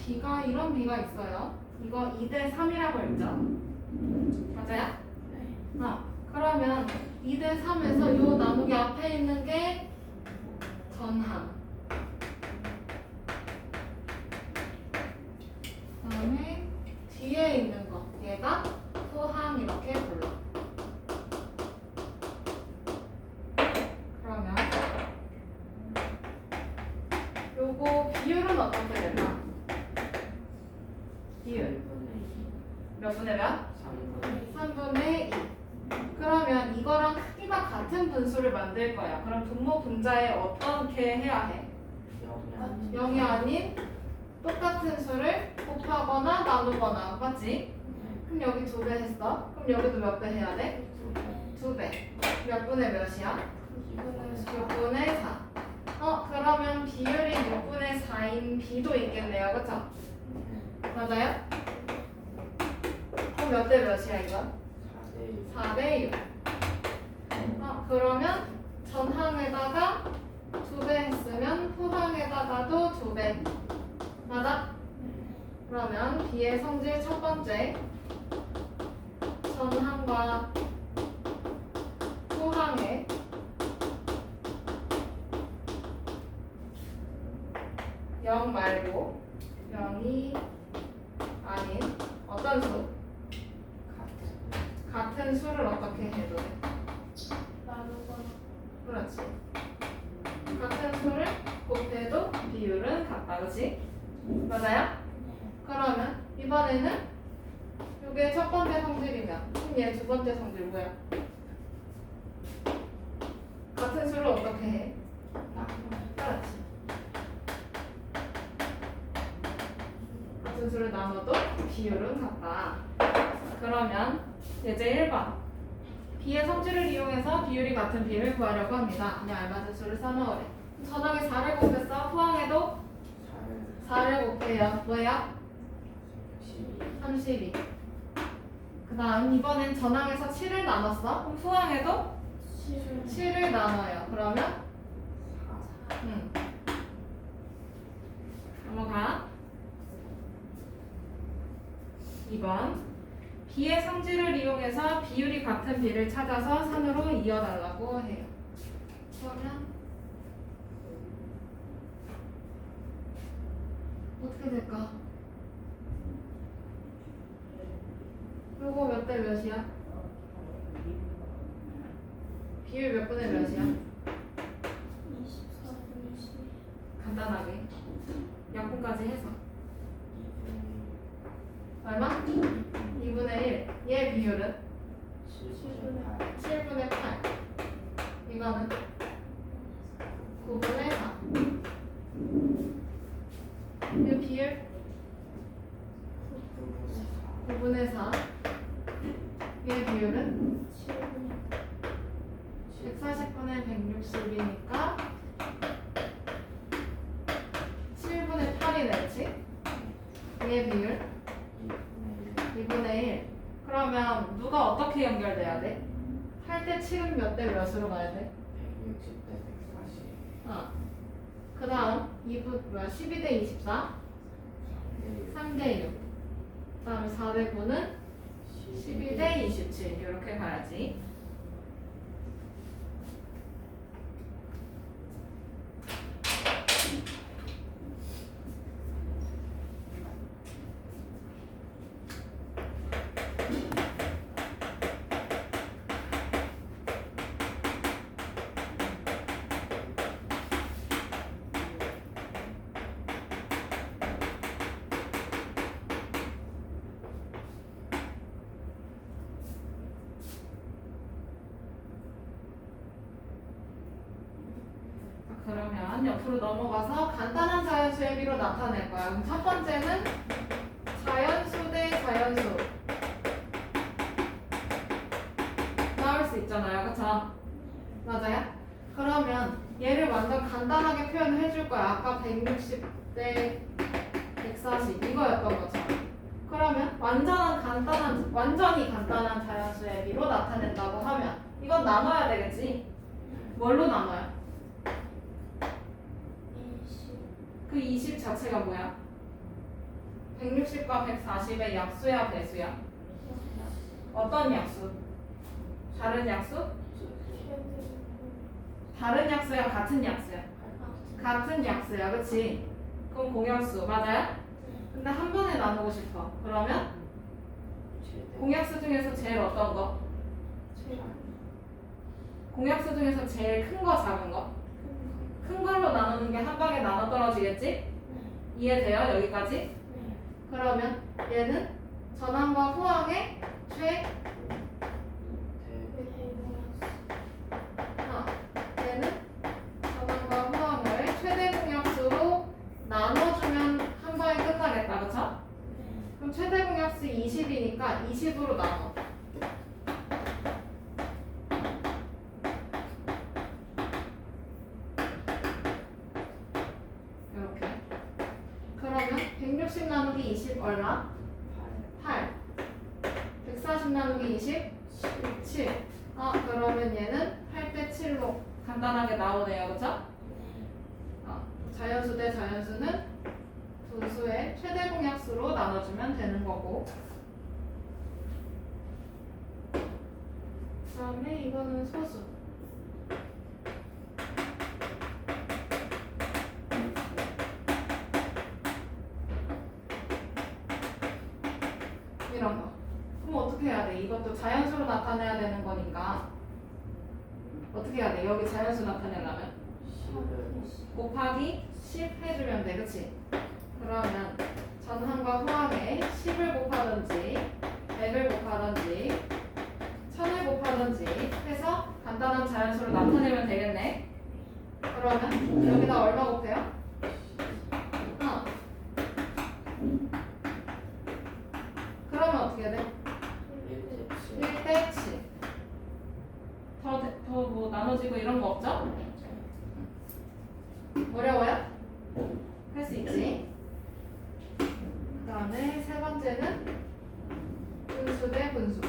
B가 이런 B가 있어요. 이거 2대 3이라고 했죠? 맞아요? 그러면 2대 3에서 요 나누기 앞에 있는 게 전항. 그다음에 뒤에 있는 거 얘가 후항 이렇게 불러. 그러면 요거 비율은 어떻게 될까? 비율 몇 분의 몇? 3분의 2. 그러면 이거랑 크기가 같은 분수를 만들 거야. 그럼 분모 분자에 어떻게 해야 해? 0이 아닌 똑같은 수를 곱하거나 나누거나, 맞지? 그럼 여기 2배 했어. 그럼 여기도 몇 배 해야 돼? 2배. 몇 분의 몇이야? 6분의 4. 그러면 비율이 6분의 4인 B도 있겠네요. 그쵸? 맞아요? 그럼 몇 대 몇이야 이건? 4대 6. 그러면 전항에다가 2배 했으면 후항에다가도 2배. 맞아? 그러면 B의 성질 첫 번째. 전항과 후항에 영 말고 0이 아닌 어떤 수? 같은 수를 어떻게 해도 돼? 나누거나. 그렇지. 같은 수를 곱해도 비율은 같다. 그렇지? 맞아요? 그러면 이번에는 이게 첫 번째 성질이면 그럼 얘 두 번째 성질 뭐야? 같은 수를 어떻게 해? 그렇지. 같은 수를 나눠도 비율은 같다. 그러면 예제 1번. B의 성질을 이용해서 비율이 같은 B를 구하려고 합니다. 그냥 알맞은 수를 써넣으래. 전항에 4를 곱했어. 후항에도 4를 곱해요. 뭐야? 32. 그 다음 이번엔 전항에서 7을 나눴어. 그럼 후항에도 7을 나눠요. 그러면 넘어가. 2번. B의 성질을 이용해서 비율이 같은 B를 찾아서 산으로 이어달라고 해요. 그러면 어떻게 될까? 요거 몇 대 몇이야? 비율 몇 분의 몇이야? 24분의 10. 간단하게 약분까지 해서 얼마? 2분의 1. 얘 비율은? 7분의 8. 이거는? 9분의 4. 이 비율? 9분의 4. 얘 비율은? 140분의 160이니까 7분의 8이네, 그치? 얘 비율? 2분의 1. 그러면 누가 어떻게 연결돼야 돼? 8대 7은 몇 대 몇으로 가야 돼? 160대 140. 그 다음 12대 24? 3대 6. 그 다음에 4대 9는 12대 27. 이렇게 가야지. 그러면 옆으로 넘어가서 간단한 자연수의 비로 나타낼 거야. 그럼 첫 번째는 자연수 대 자연수 나올 수 있잖아요. 그쵸? 맞아요? 그러면 얘를 완전 간단하게 표현을 해줄 거야. 아까 160 대 140 이거였던 것처럼. 그러면 완전히 간단한 자연수의 비로 나타낸다고 하면 이건 나눠야 되겠지? 뭘로 나눠요? 그 20 자체가 뭐야? 160과 140의 약수야 배수야? 어떤 약수? 다른 약수? 다른 약수야 같은 약수야? 같은 약수야 그치? 그럼 공약수 맞아요? 근데 한 번에 나누고 싶어 그러면 공약수 중에서 제일 어떤 거? 공약수 중에서 제일 큰 거 작은 거? 큰 걸로 나누는 게 한 방에 나눠 떨어지겠지? 이해돼요 여기까지? 그러면 얘는 전항과 후항의 얘는 전항과 후항을 최대 공약수로 나눠주면 한 방에 끝나겠다 그쵸? 그럼 최대 공약수 20이니까 20으로 나눠 이렇게 그러면 160 나누기 20 얼마? 8 140 나누기 20? 7 그러면 얘는 8대 7로 간단하게 나오네요 그쵸? 자연수 대 자연수는 분수의 최대 공약수로 나눠주면 되는 거고 그 다음에 이거는 소수 이런 거 그럼 어떻게 해야 돼? 이것도 자연수로 나타내야 되는 거니까 어떻게 해야 돼? 여기 자연수 나타내려면 곱하기 10 해주면 돼 그치? 그러면 전항과 후항에 10을 곱하든지 100을 곱하든지 1000을 곱하든지 해서 간단한 자연수로 나타내면 되겠네 그러면 여기다 얼마 곱해요? 그러면 어떻게 돼? 1대 7 더 뭐 나눠지고 이런 거 없죠? 어려워요? 할 수 있지 그 다음에 세 번째는 분수 대 분수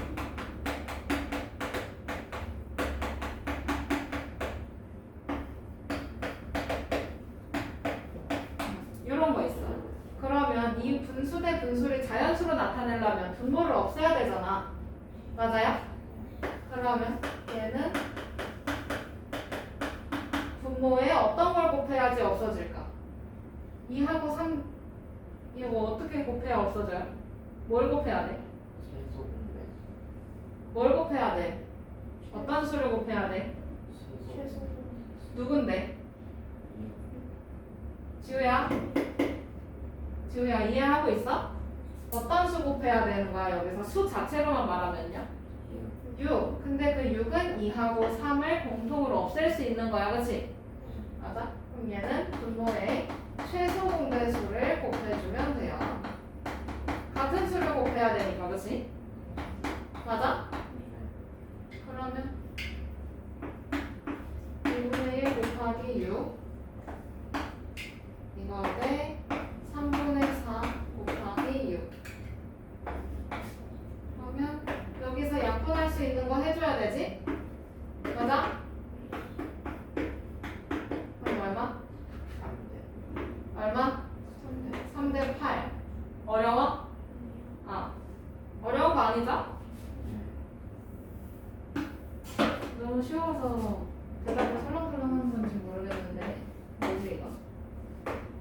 이런 거 있어 그러면 이 분수 대 분수를 자연수로 나타내려면 분모를 없애야 되잖아 맞아요? 그러면 얘는 분모에 어떤 걸 곱해야지 없어질까? 2하고 3 이거 뭐 어떻게 곱해야 없어져요? 뭘 곱해야 돼? 뭘 곱해야 돼? 어떤 수를 곱해야 돼? 누군데? 지우야? 지우야 이해하고 있어? 어떤 수 곱해야 되는 거야 여기서 수 자체로만 말하면요? 6 근데 그 6은 2하고 3을 공통으로 없앨 수 있는 거야 그치? 맞아? 그럼 얘는 분모의 최소 공배수를 곱해주면 돼요 같은 수를 곱해야 되니까 그치? 맞아? 그러면 1분의 1 곱하기 6 이거 대 3분의 4 곱하기 6 그러면 여기서 약분할 수 있는 거 해줘야 되지? 맞아? 그럼 얼마? 얼마? 3대 8 어려워? 어려운 거 아니죠? 너무 쉬워서 대답을 설렁설렁 하는 건지 모르겠는데 뭐지 이거?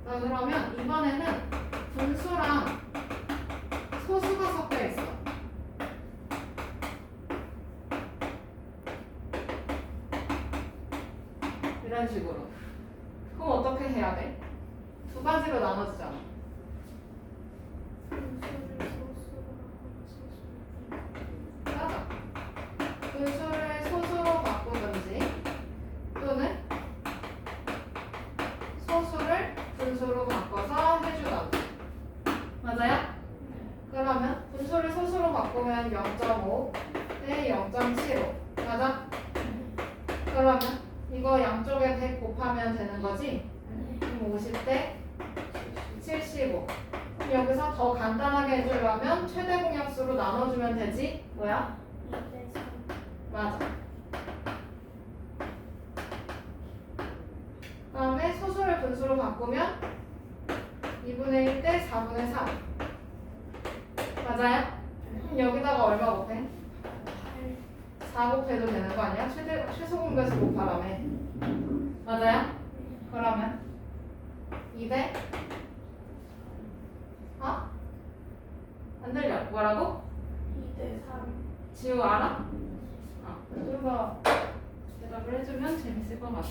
자 그러면 이번에는 분수랑 소수가 섞여 있어 이런 식으로 그럼 어떻게 해야 돼? 두 가지로 나눠지잖아 맞아 분수를 소수로 바꾸든지 또는 소수를 분수로 바꿔서 해주던지 맞아요? 그러면 분수를 소수로 바꾸면 0.5 대 0.75 맞아? 그러면 이거 양쪽에 100 곱하면 되는 거지? 그럼 50대 75 그럼 여기서 더 간단하게 해주려면 최대 공약수로 나눠주면 되지? 뭐야? 맞아 그 다음에 소수를 분수로 바꾸면 2분의 1 대 4분의 3 맞아요? 그럼 여기다가 얼마 곱해? 8. 4 곱해도 되는 거 아니야? 최소 공배수 곱하라며. 맞아요? 그러면 2대 어? 안 들려. 뭐라고? 2대 3. 지우 알아? 누가 대답을 해주면 재밌을 것 같아.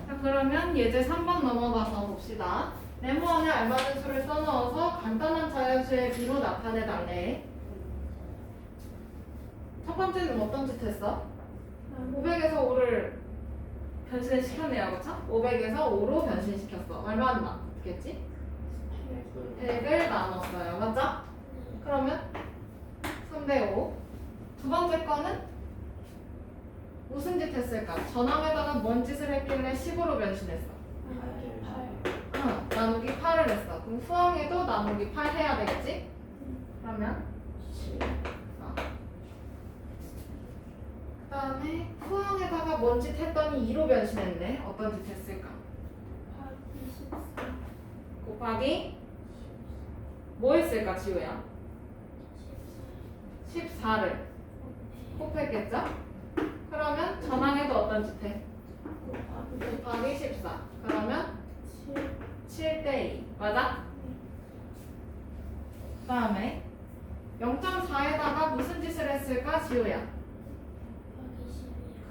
자, 그러면 예제 3번 넘어가서 봅시다. 네모안에 알맞은 수를 써넣어서 간단한 자연수의 비로 나타내달래. 첫 번째는 어떤 짓 했어? 500에서 5를 변신시켰네요, 그쵸? 500에서 5로 변신시켰어. 얼마 나왔겠지? 100을 나눴어요, 맞죠? 그러면 3대 5. 두 번째 거는 무슨 짓 했을까? 전항에다가 뭔 짓을 했길래 10으로 변신했어? 나누기 8을 했어. 그럼 후항에도 나누기 8 해야 되겠지? 그러면 그 다음에 후항에다가 뭔 짓 했더니 2로 변신했네. 어떤 짓 했을까? 곱하기 뭐 했을까, 지우야? 14를 곱했겠죠? 그러면 전항에도 어떤 짓 해? 곱하기 14. 그러면 7대 2. 맞아? 그 다음에 0.4에다가 무슨 짓을 했을까, 지우야?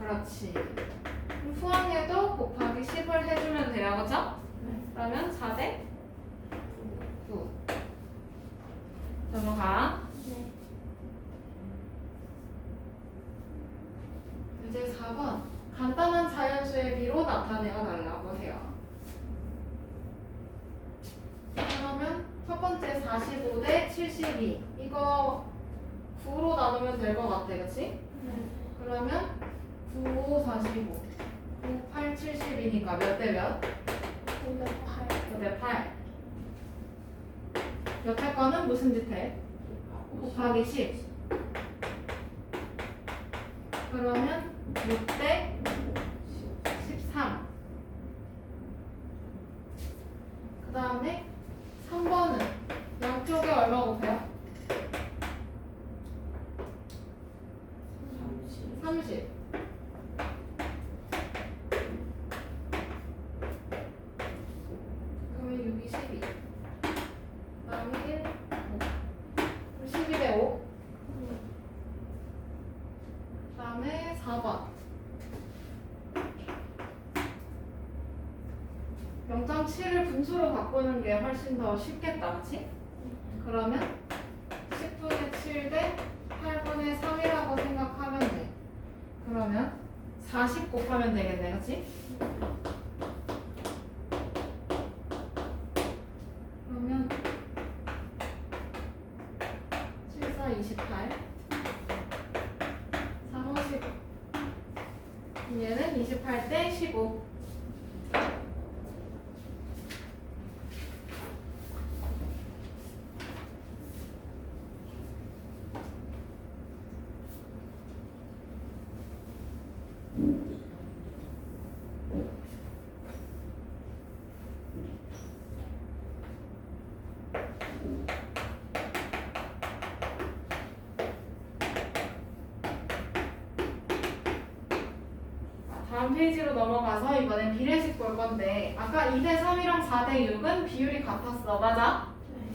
그렇지. 그럼 후항에도 곱하기 10을 해주면 돼요, 그쵸? 그러면 4대 9. 넘어가. 이제 4번. 간단한 자연수의 비로 나타내어 달라고 해요. 그러면 첫 번째 45대 72. 이거 9로 나누면 될 것 같아, 그치? 그러면 9, 5, 45. 9, 8, 70이니까 몇 대 몇? 9대 8. 옆에 거는 무슨 짓 해? 곱하기 10. 그러면 6대 13. 그 다음에 3번은 양쪽에 얼마 곱해요? 30. 그러면 6이 12. 그 다음에 1, 5. 12대 5. 그 다음에 4번. 0.7을 분수로 바꾸는 게 훨씬 더 쉽겠다, 그치? 그러면 10분의 7 대 8분의 3이라고 생각하면 돼. 그러면 40 곱하면 되겠네, 그치? 그러면 7, 4, 28 3, 5, 15. 얘는 28 대 15. 다음 페이지로 넘어가서 이번엔 비례식 볼 건데 아까 2대 3이랑 4대 6은 비율이 같았어. 맞아?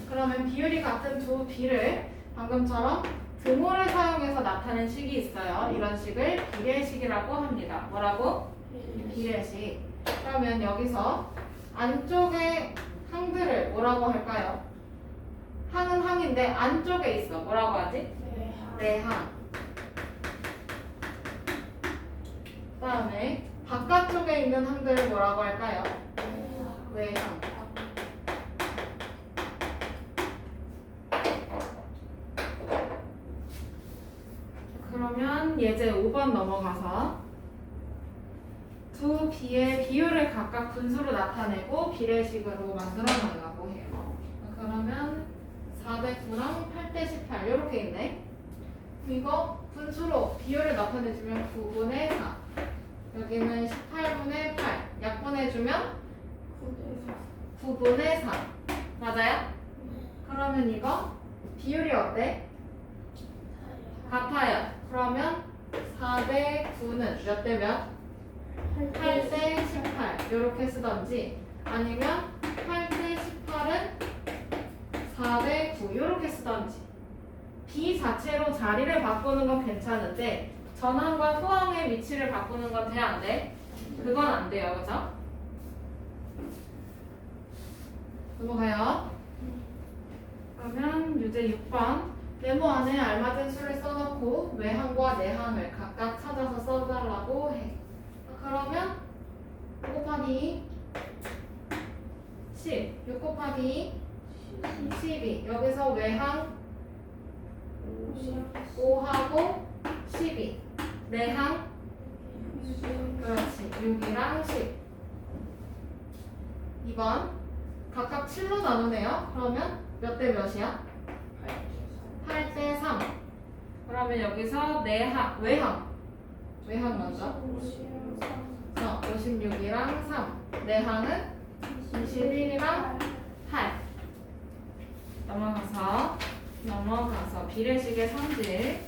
그러면 비율이 같은 두 비를 방금처럼 등호를 사용해서 나타낸 식이 있어요. 이런 식을 비례식이라고 합니다. 뭐라고? 비례식. 그러면 여기서 안쪽에 항들을 뭐라고 할까요? 항은 항인데 안쪽에 있어. 뭐라고 하지? 내항. 그 다음에 바깥쪽에 있는 항들을 뭐라고 할까요? 외항. 그러면 예제 5번 넘어가서 두 비의 비율을 각각 분수로 나타내고 비례식으로 만들어 놓으려고 해요. 그러면 4대 9랑 8대 18 이렇게 있네. 이거 분수로 비율을 나타내주면 9분의 4. 여기는 18분의 8. 약분해주면 9분의 4. 맞아요? 그러면 이거 비율이 어때? 같아요. 그러면 4대 9는 몇 대 몇? 8대 18 이렇게 쓰던지 아니면 8대 18은 4대 9 이렇게 쓰던지 B 자체로 자리를 바꾸는 건 괜찮은데 전항과 후항의 위치를 바꾸는 건 돼? 안 돼? 그건 안 돼요. 그죠? 넘어가요. 그러면 유제 6번 네모 안에 알맞은 수를 써놓고 외항과 내항을 각각 찾아서 써달라고 해. 그러면 5 곱하기 10, 6 곱하기 12 여기서 외항 5하고 12 내항 그렇지 6이랑 10 2번 각각 7로 나누네요. 그러면 몇 대 몇이야? 8대 3 그러면 여기서 내항 외항 먼저 56이랑 3 내항은 21이랑 8 넘어가서 비례식의 성질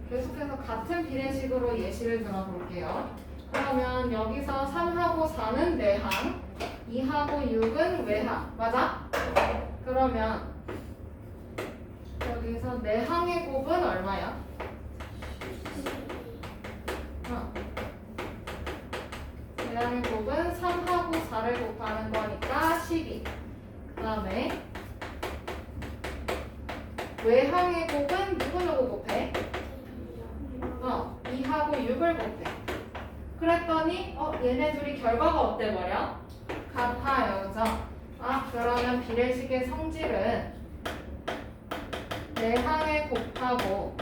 계속해서 같은 비례식으로 예시를 들어볼게요. 그러면 여기서 3하고 4는 내항 2하고 6은 외항 맞아? 그러면 여기서 내항의 곱은 얼마야? 내항의 곱은 3하고 4를 곱하는 거니까 12 그 다음에 외항의 곱은 누구 곱해? 2하고 6을 곱해 그랬더니 얘네 둘이 결과가 어때버려? 같아요. 그죠? 그러면 비례식의 성질은 내항에 곱하고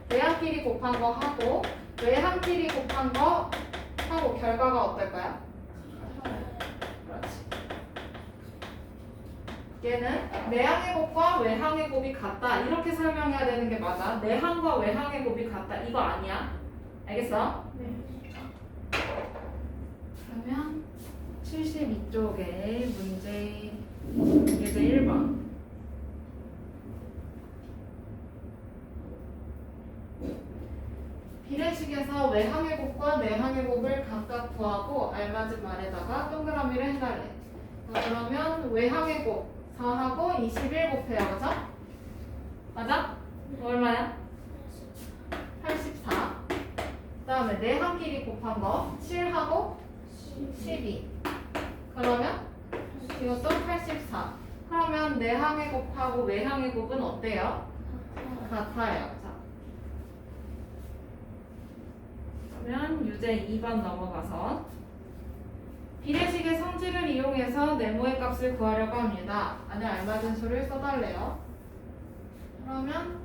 내항끼리 곱한 거 하고 외항끼리 곱한 거 하고 결과가 어떨까요? 그렇지. 얘는 내항의 곱과 외항의 곱이 같다 이렇게 설명해야 되는 게 맞아. 내항과 외항의 곱이 같다 이거 아니야. 알겠어? 그러면 72쪽에 문제 예제 1번 비례식에서 외항의 곱과 내항의 곱을 각각 구하고 알맞은 말에다가 동그라미를 해달래. 그러면 외항의 곱 4하고 21 곱해요. 그죠? 맞아? 얼마야? 84 그 다음에 내항끼리 곱한 거 7하고 12 그러면 이것도 84 그러면 내항의 곱하고 외항의 곱은 어때요? 같아요. 자, 그러면 유제 2번 넘어가서 비례식의 성질을 이용해서 네모의 값을 구하려고 합니다. 안에 알맞은 수를 써달래요. 그러면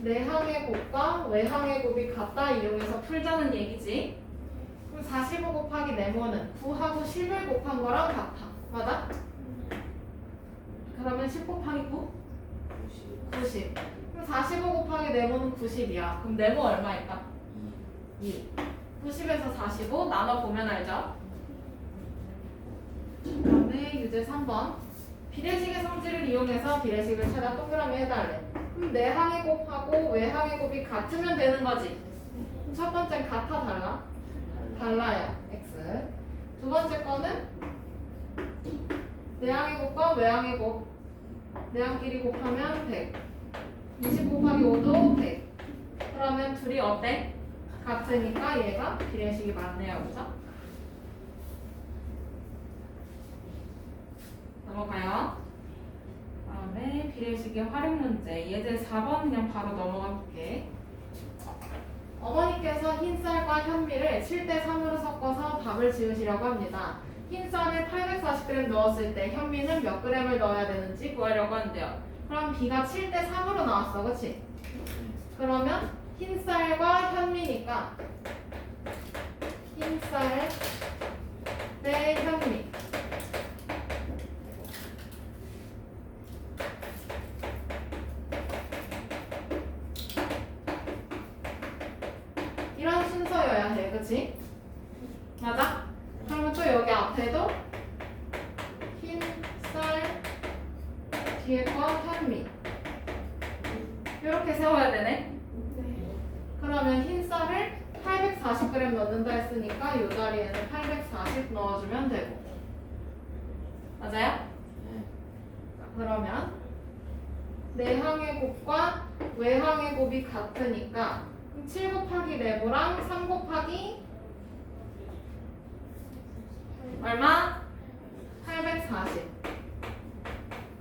내항의 곱과 외항의 곱이 같다 이용해서 풀자는 얘기지. 그럼 45 곱하기 네모는 9하고 10을 곱한 거랑 같아. 맞아? 그러면 10 곱하기 9? 90. 그럼 45 곱하기 네모는 90이야. 그럼 네모 얼마일까? 2. 90에서 45 나눠보면 알죠? 그 다음에 유제 3번 비례식의 성질을 이용해서 비례식을 찾아 동그라미 해달래. 그럼 내항의 곱하고 외항의 곱이 같으면 되는 거지. 첫 번째는 같아 달라? 달라요. x. 두 번째 거는 내항의 곱과 외항의 곱 내항끼리 곱하면 100 20 곱하기 5도 100 그러면 둘이 어때? 같으니까 얘가 비례식이 맞네요. 그죠? 넘어가요. 다음에 비례식의 활용 문제 예제 4번 그냥 바로 넘어가 볼게. 어머니께서 흰쌀과 현미를 7대 3으로 섞어서 밥을 지으시려고 합니다. 흰쌀을 840g 넣었을 때 현미는 몇 g을 넣어야 되는지 구하려고 한대요. 그럼 B가 7대 3으로 나왔어. 그치? 그러면 흰쌀과 현미니까 흰쌀 대 현미 그치? 맞아? 그러면 또 여기 앞에도 흰 쌀 뒤에 거 현미 이렇게 세워야 되네. 네. 그러면 흰 쌀을 840g 넣는다 했으니까 이 자리에는 840 넣어주면 되고. 맞아요? 그러면 내항의 곱과 외항의 곱이 같으니까 7 곱하기 네모랑 3 곱하기 얼마? 840.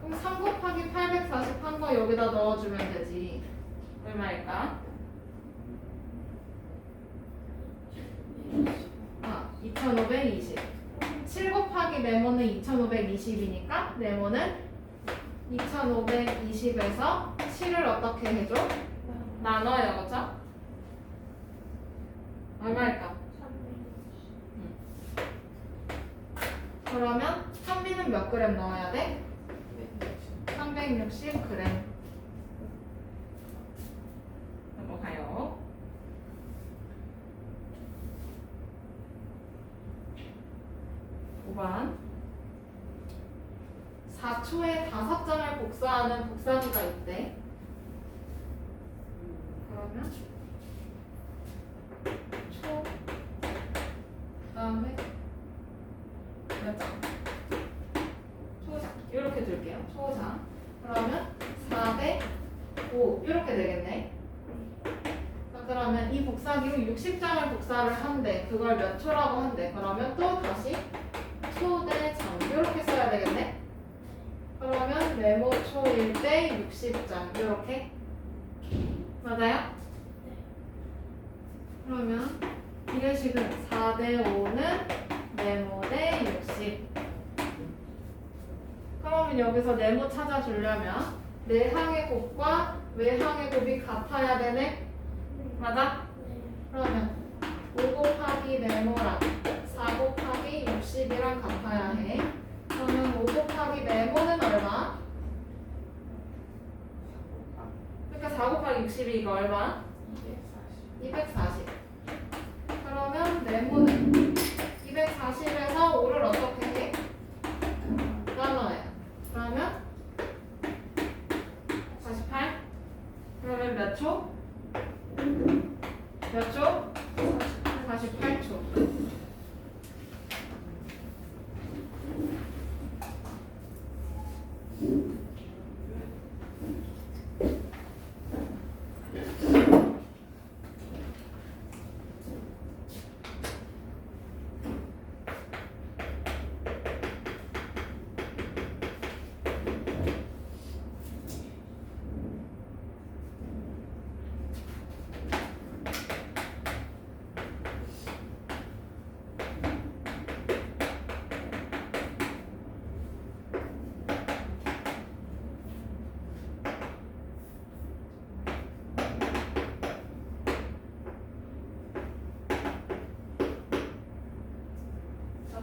그럼 3 곱하기 840 한 거 여기다 넣어주면 되지. 얼마일까? 2520. 7 곱하기 네모는 2520이니까 네모는 2520에서 7을 어떻게 해줘? 나눠요, 그쵸? 얼마일까? 그러면 현미는 몇 그램 넣어야 돼? 360g. 넘어가요. (5번) 4초에 5장을 복사하는 복사기가 있대. 그러면 초 그다음에 몇 장? 초장 이렇게 둘게요. 초장. 그러면 4대 5 이렇게 되겠네. 자, 그러면 이 복사기로 60장을 복사를 한대. 그걸 몇 초라고 한대. 그러면 또 다시 초대장 이렇게 써야 되겠네. 그러면 네모초일 때 60장 이렇게. 맞아요? 그러면 이래식은 4대 5는 네모 대 60. 그러면 여기서 네모 찾아주려면 내항의 곱과 외항의 곱이 같아야 되네? 맞아? 그러면 5 곱하기 네모랑 4 곱하기 60이랑 같아야 해. 그러면 5 곱하기 네모는 얼마? 그러니까 4 곱하기 60이 이거 얼마? 240. 그러면 네모는 240에서 5를 어떻게 해? 나눠요. 그러면 48. 그러면 몇 초? 몇 초? 48초.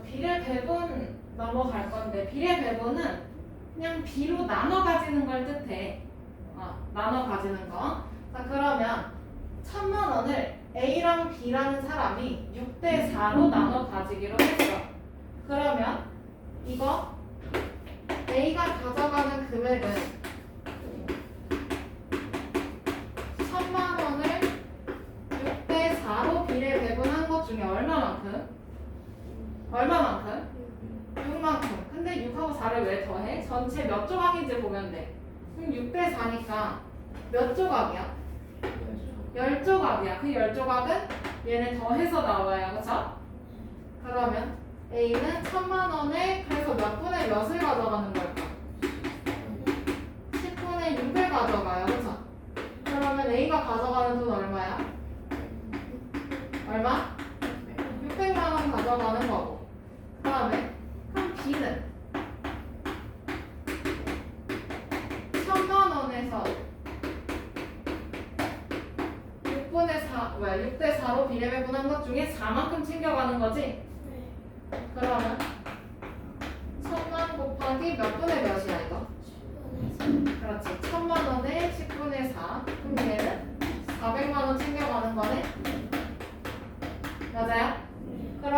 비례 배분 넘어갈 건데 비례 배분은 그냥 B로 나눠 가지는 걸 뜻해. 나눠 가지는 거. 자, 그러면 1000만 원을 A랑 B라는 사람이 6대 4로 나눠 가지기로 했어. 그러면 이거 A가 가져가는 금액은 1000만 원을 6대 4로 비례 배분한 것 중에 얼마만큼? 얼마만큼? 6만큼. 근데 6하고 4를 왜 더해? 전체 몇 조각인지 보면 돼. 그럼 6대 4니까 몇 조각이야? 10조각이야. 그 10조각은 얘네 더해서 나와요. 그쵸? 그러면 A는 1000만 원에 그래서 몇 분의 몇을 가져가는 걸까? 10분의 6을 가져가요. 그쵸? 그러면 A가 가져가는 돈 얼마야? 얼마? 600만 원 가져가는 거고. 그 다음에 그럼 B는 1000만 원에서 6대 4로 비례 배분한 것 중에 4만큼 챙겨가는 거지? 그러면 1000만 곱하기 몇 분의 몇이야 이거? 그렇지. 1000만 원에 10분의 4. 그럼 얘는 400만 원 챙겨가는 거네? 맞아?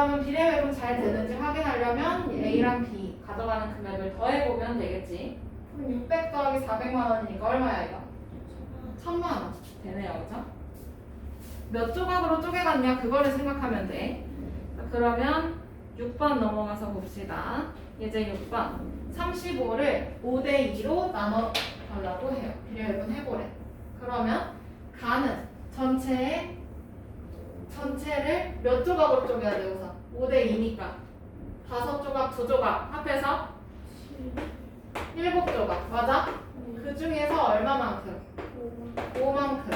그러면 비례배분 잘 되는지 확인하려면 A랑 B 가져가는 금액을 더해보면 되겠지. 그럼 600 더하기 400만 원이니까 얼마야 이거? 1000만 원 되네요, 그죠? 몇 조각으로 쪼개갔냐 그거를 생각하면 돼. 자, 그러면 6번 넘어가서 봅시다. 이제 6번 35를 5대2로 나눠 달라고 해요. 비례배분 해보래. 그러면 가는 전체를 몇 조각으로 쪼개야 돼 우선? 5대2니까 5조각, 2조각 합해서 7조각 맞아? 그 중에서 얼마만큼? 5만큼.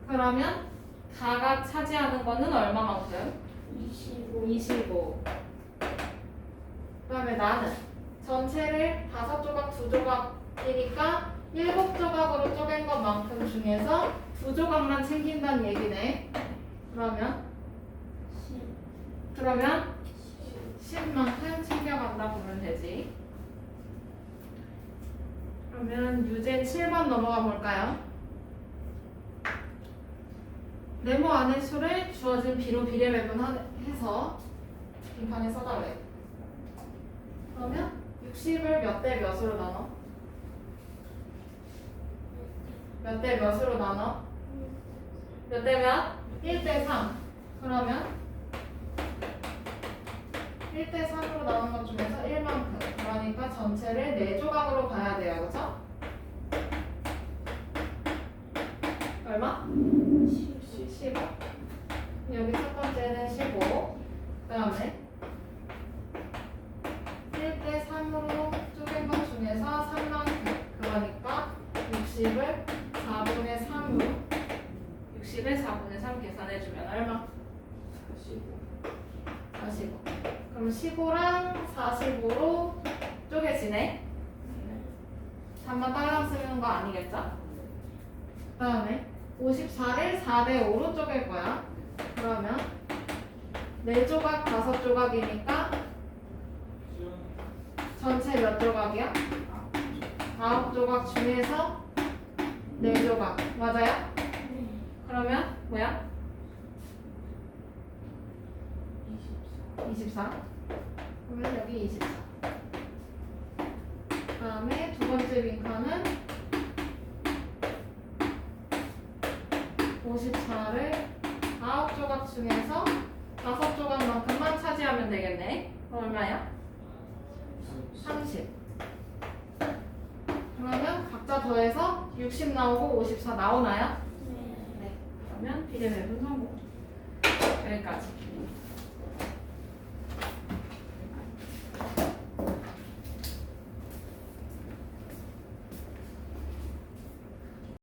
그러면 다가 차지하는 거는 얼마만큼? 25. 그 다음에 나는 전체를 5조각, 2조각이니까 7조각으로 쪼갠 것만큼 중에서 2조각만 챙긴다는 얘기네. 그러면 10만큼 챙겨간다 보면 되지. 그러면 유제 7번 넘어가 볼까요? 네모 안의 수를 주어진 비로 비례배분해서 빈칸에 써달래. 그러면 60을 몇 대 몇으로 나눠? 몇 대 몇으로 나눠? 몇 대 몇? 1대 3. 그러면 1대 3으로 나눈 것 중에서 1만큼. 그러니까 전체를 4조각으로 봐야 돼요. 그죠? 얼마? 15. 여기 첫 번째는 15. 그 다음에 1대 3으로 쪼갠 것 중에서 3만큼. 그러니까 60을 4분의 3으로 60을 4분의 3 계산해주면 얼마? 45. 그럼 15랑 45로 쪼개지네? 3만 딸랑 쓰는 거 아니겠죠? 그 다음에 54를 4대5로 쪼갤 거야. 그러면 4조각, 5조각이니까 전체 몇 조각이야? 9조각 중에서 4조각. 맞아요? 그러면 뭐야? 24. 그러면 여기 24. 그 다음에 두 번째 빈칸은 54를 9조각 중에서 5조각만큼만 차지하면 되겠네. 그럼 얼마야? 30. 그러면 각자 더해서 60 나오고 54 나오나요? 네. 그러면 비례배분 성공. 여기까지.